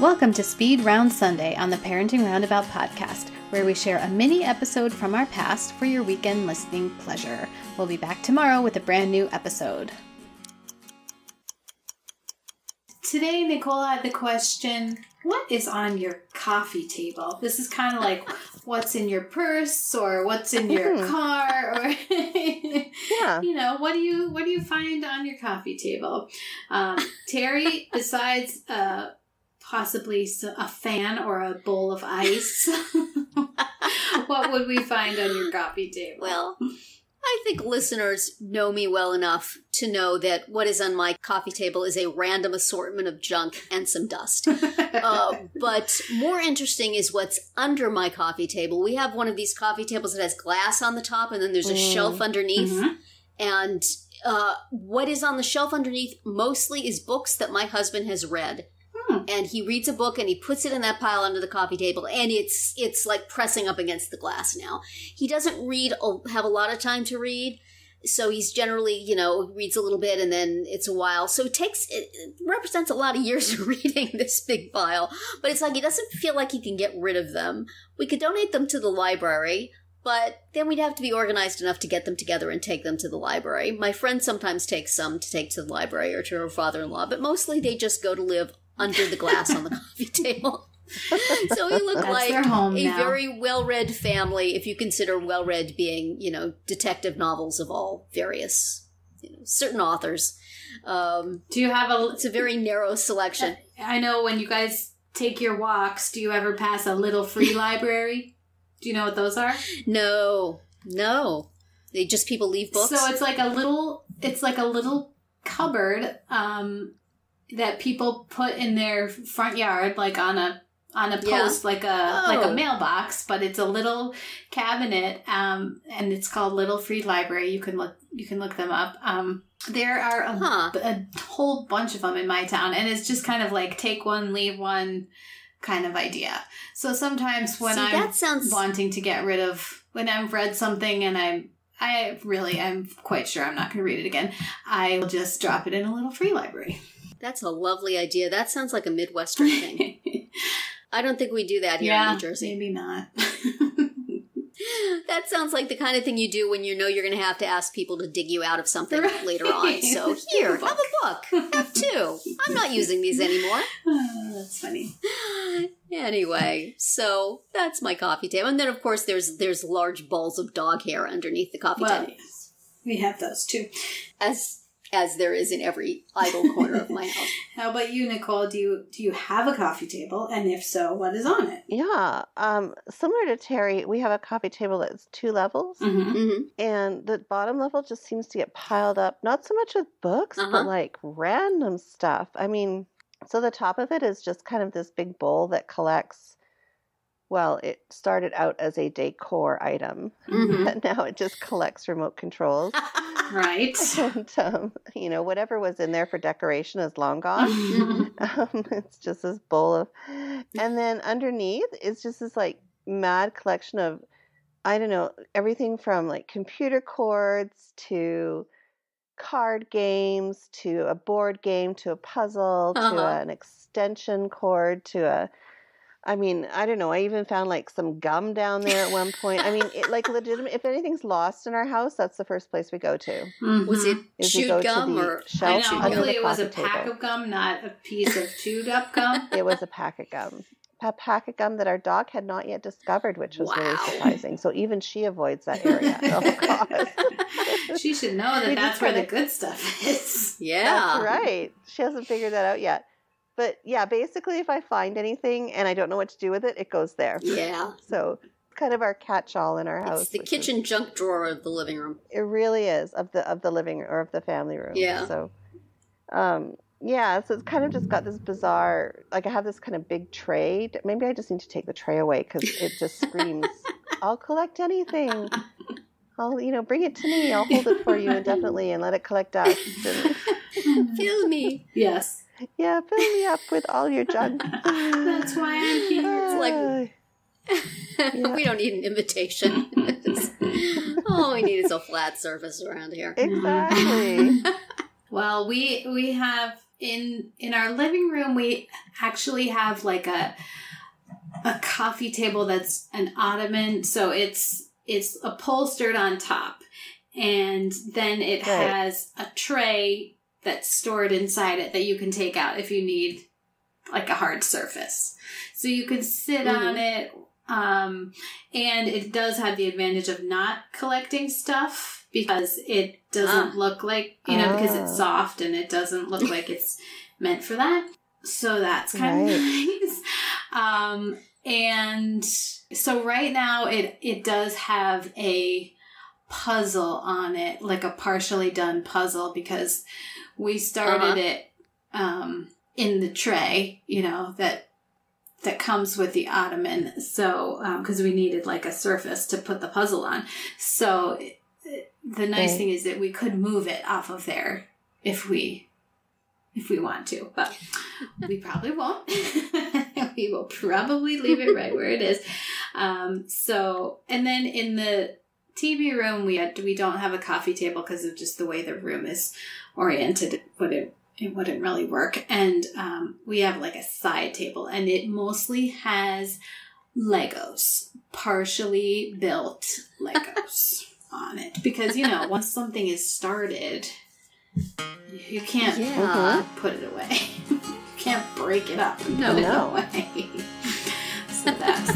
Welcome to Speed Round Sunday on the Parenting Roundabout podcast, where we share a mini episode from our past for your weekend listening pleasure. We'll be back tomorrow with a brand new episode. Today, Nicole had the question, what is on your coffee table? This is kind of like what's in your purse or what's in your car, or you know, what do you find on your coffee table? Terry, besides possibly a fan or a bowl of ice, what would we find on your coffee table? Well, I think listeners know me well enough to know that what is on my coffee table is a random assortment of junk and some dust. But more interesting is what's under my coffee table. We have one of these coffee tables that has glass on the top, and then there's a shelf underneath. Mm-hmm. And what is on the shelf underneath mostly is books that my husband has read. And he reads a book and he puts it in that pile under the coffee table, and it's like pressing up against the glass now. He doesn't have a lot of time to read, so he's generally, reads a little bit and then it's a while. So it represents a lot of years of reading, this big pile. But it's like he doesn't feel like he can get rid of them. We could donate them to the library, but then we'd have to be organized enough to get them together and take them to the library. My friend sometimes takes some to take to the library or to her father-in-law, but mostly they just go to live under the glass on the coffee table. So we look like a very well-read family, if you consider well-read being, detective novels of all various, certain authors. Do you have it's a very narrow selection. I know when you guys take your walks, do you ever pass a little free library? Do you know what those are? No. They just, people leave books? So it's like a little cupboard, that people put in their front yard, like on a post, like a mailbox, but it's a little cabinet, and it's called Little Free Library. You can look them up. There are a whole bunch of them in my town, and it's just kind of like take one, leave one kind of idea. So sometimes when wanting to get rid of, when I've read something and I'm quite sure I'm not going to read it again, I will just drop it in a Little Free Library. That's a lovely idea. That sounds like a Midwestern thing. I don't think we do that here in New Jersey. Maybe not. That sounds like the kind of thing you do when you know you're going to have to ask people to dig you out of something later on. So here, have a book. Have two. I'm not using these anymore. That's funny. Anyway, so that's my coffee table. And then, of course, there's large balls of dog hair underneath the coffee table. Yes. We have those, too. As there is in every idle corner of my house. How about you, Nicole? Do you have a coffee table? And if so, what is on it? Yeah. Similar to Terry, we have a coffee table that's 2 levels. Mm-hmm. Mm-hmm. And the bottom level just seems to get piled up, not so much with books, but like random stuff. I mean, so the top of it is just kind of this big bowl that collects, well, it started out as a decor item, but now it just collects remote controls. Right. And, whatever was in there for decoration is long gone. It's just this bowl of, and then underneath is just this like mad collection of, I don't know, everything from like computer cords to card games to a board game to a puzzle to an extension cord to I don't know. I even found like some gum down there at one point. I mean, legitimate. If anything's lost in our house, that's the first place we go to. Mm-hmm. Was it chewed gum or? I know. Hopefully, it was a pack of gum, not a piece of chewed up gum. It was a pack of gum. A pack of gum that our dog had not yet discovered, which was really surprising. So even she avoids that area. Oh God! She should know that's where the good stuff is. Yeah, that's right. She hasn't figured that out yet. But yeah, basically if I find anything and I don't know what to do with it, it goes there. Yeah. So it's kind of our catch-all in our house. It's the kitchen junk drawer of the living room. It really is, of the living or of the family room. Yeah. So so it's kind of just got this bizarre, like I have this kind of big tray. Maybe I just need to take the tray away because it just screams, I'll collect anything. I'll, bring it to me. I'll hold it for you indefinitely and let it collect dust. Fill me. Yes. Yeah, fill me up with all your junk. That's why I'm here. It's like, we don't need an invitation. All we need is a flat surface around here. Exactly. Well, we have in our living room, we actually have like a coffee table that's an ottoman. So it's upholstered on top. And then it has a tray that's stored inside it that you can take out if you need like a hard surface. So you can sit on it. And it does have the advantage of not collecting stuff because it doesn't look like, because it's soft and it doesn't look like it's meant for that. So that's kind of nice. And so right now it does have a puzzle on it, like a partially done puzzle, because we started it in the tray, that comes with the ottoman. So, because we needed like a surface to put the puzzle on. So the nice thing is that we could move it off of there if we want to, but we probably won't. We will probably leave it right where it is. So, and then in the TV room, we don't have a coffee table because of just the way the room is oriented. It wouldn't really work. And we have like a side table, and it mostly has Legos, partially built Legos on it. Because, once something is started, you can't put it away. You can't break it up and put it away. So that's